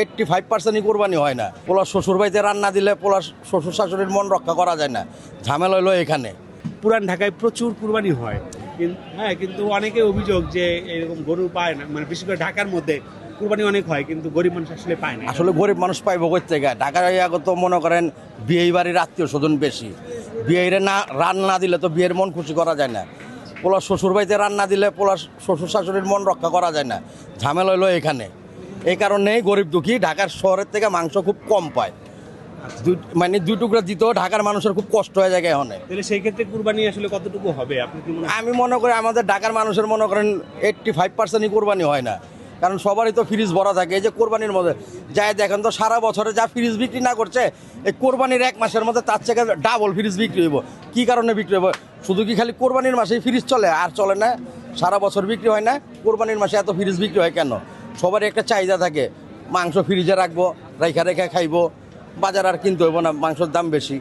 85%ই কোরবানি হয় না। পোলার শ্বশুর বাড়িতে রান্না দিলে পোলার শ্বশুর শাশুড়ির মন রক্ষা করা যায় না, ঝামেলা হলো এখানে। পুরান ঢাকায় প্রচুর কুরবানি হয়, কিন্তু অনেকে অভিযোগ যে এরকম গরু পায় না, মানে বিশেষ করে ঢাকার মধ্যে কুরবানি অনেক হয় কিন্তু গরিব মানুষ আসলে পায় না। আসলে গরিব মানুষ পাইবো কই থেকে? ঢাকায় আগত মনে করেন বিয়ে বাড়ির আত্মীয় স্বজন বেশি, বিয়ের না রান্না দিলে তো বিয়ের মন খুশি করা যায় না। পোলার শ্বশুর বাড়িতে রান্না দিলে পোলার শ্বশুর শাশুড়ির মন রক্ষা করা যায় না, ঝামেলা হলো এখানে। এই কারণেই গরিব দুঃখী ঢাকার শহরের থেকে মাংস খুব কম পায়। মানে 2 টুকরা দিতেও ঢাকার মানুষের খুব কষ্ট হয়ে যায় এখন। তাহলে সেই ক্ষেত্রে কুরবানি আসলে কতটুকু হবে আপনি কি মনে হয়? আমি মনে করি আমাদের ঢাকার মানুষের মনে করেন 85%ই কোরবানি হয় না, কারণ সবারই তো ফ্রিজ ভরা থাকে। এই যে কোরবানির মধ্যে যাই দেখেন তো সারা বছরে যা ফ্রিজ বিক্রি না করছে, এই কোরবানির 1 মাসের মধ্যে তার থেকে ডাবল ফ্রিজ বিক্রি হইব। কী কারণে বিক্রি হইব? শুধু কি খালি কোরবানির মাসেই ফ্রিজ চলে আর চলে না? সারা বছর বিক্রি হয় না, কোরবানির মাসে এত ফ্রিজ বিক্রি হয় কেন? সবারই একটা চাহিদা থাকে, মাংস ফ্রিজে রাখবো, রেখা খাইবো, বাজার আর কিনতে হইব না, মাংসের দাম বেশি।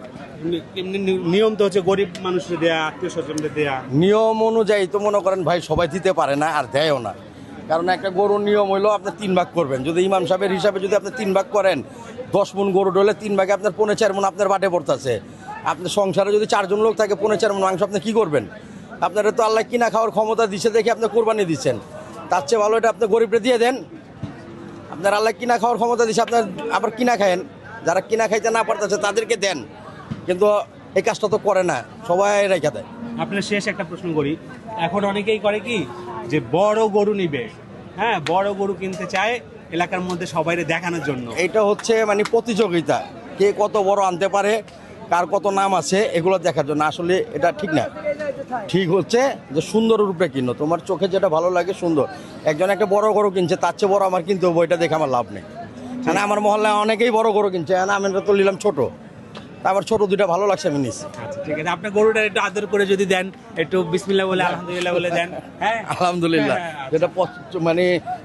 এমনি নিয়ম তো হচ্ছে গরিব মানুষদের দেয়া, আত্মীয় স্বজনদের দেয়া। নিয়ম অনুযায়ী তো মনে করেন ভাই সবাই দিতে পারে না আর দেয়ও না, কারণ একটা গরুর নিয়ম হইলো আপনি 3 ভাগ করবেন। যদি ইমাম সাহেবের হিসাবে যদি আপনি 3 ভাগ করেন, 10 মণ গরু ডলে 3 ভাগে আপনার 4.5 মণ আপনার বাটে পড়তেছে। আপনার সংসারে যদি 4 জন লোক থাকে 4.5 মণ মাংস আপনি কী করবেন? আপনারা তো আল্লাহ কিনা খাওয়ার ক্ষমতা দিছে দেখে আপনি কোরবানি দিচ্ছেন, তার চেয়ে ভালো এটা আপনি গরিবরে দিয়ে দেন। আপনার আল্লাহ কিনা খাওয়ার ক্ষমতা দিছে, আপনার আবার কিনা খায়েন, যারা কিনা খাইতে না পারতেছে তাদেরকে দেন, কিন্তু এই কাজটা তো করে না, সবাই রেখে দেয়। আপনার শেষ একটা প্রশ্ন করি, এখন অনেকেই করে কি যে বড় গরু নিবে, হ্যাঁ বড় গরু কিনতে চায় এলাকার মধ্যে সবাইরে দেখানোর জন্য। এটা হচ্ছে মানে প্রতিযোগিতা, কে কত বড় আনতে পারে, কার কত নাম আছে, এগুলো দেখার জন্য। আসলে এটা ঠিক না। ঠিক হচ্ছে যে সুন্দর রূপে কিনো, তোমার চোখে যেটা ভালো লাগে সুন্দর। একজন একটা বড় গরু কিনছে, তার চেয়ে বড় আমার কিনতে হবে, এটা দেখে আমার লাভ নেই। মানে আমার মহল্লায় অনেকেই বড় গরু কিনছে, আমি তো নিলাম ছোট, আমার ছোট দুইটা ভালো লাগছে আমি নিচ্ছি। আচ্ছা ঠিক আছে, আপনার গরুটা একটু আদর করে যদি দেন, একটু বিসমিল্লাহ বলে আলহামদুলিল্লাহ বলে দেন। হ্যাঁ আলহামদুলিল্লাহ, হ্যাঁ, যেটা মানে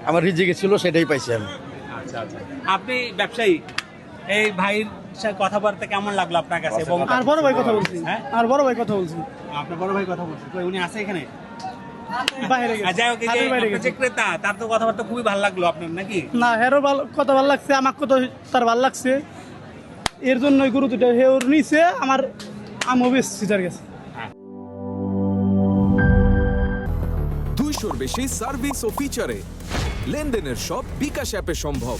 আমার রিজিকে ছিল সেটাই পাইছি আমি। আচ্ছা আচ্ছা। আপনি ব্যবসায়ী, এই ভাইয়ের সাথে কথাবার্তা কেমন লাগলো আপনার কাছে? এবং আর বড় ভাই কথা বলছি, হ্যাঁ আর বড় ভাই কথা বলছি, আপনার বড় ভাই কথা বলছে, কই উনি আছে এখানে? বাইরে গেছে, যাই হোক, এই যে হাটের বাইরে আপনার গেছে। যে ক্রেতা, তার তো কথাবার্তা খুবই ভালো লাগলো আপনার, নাকি? না হেরো কথা ভালো লাগছে, আমার কথা তার ভালো লাগছে, এর জন্য গরু দুটো হেওর নিছে, আমার আমও বেশি তার কাছে। 200-র বেশি সার্ভিস ও ফিচারে লেনদেনের সব বিকাশ অ্যাপে সম্ভব।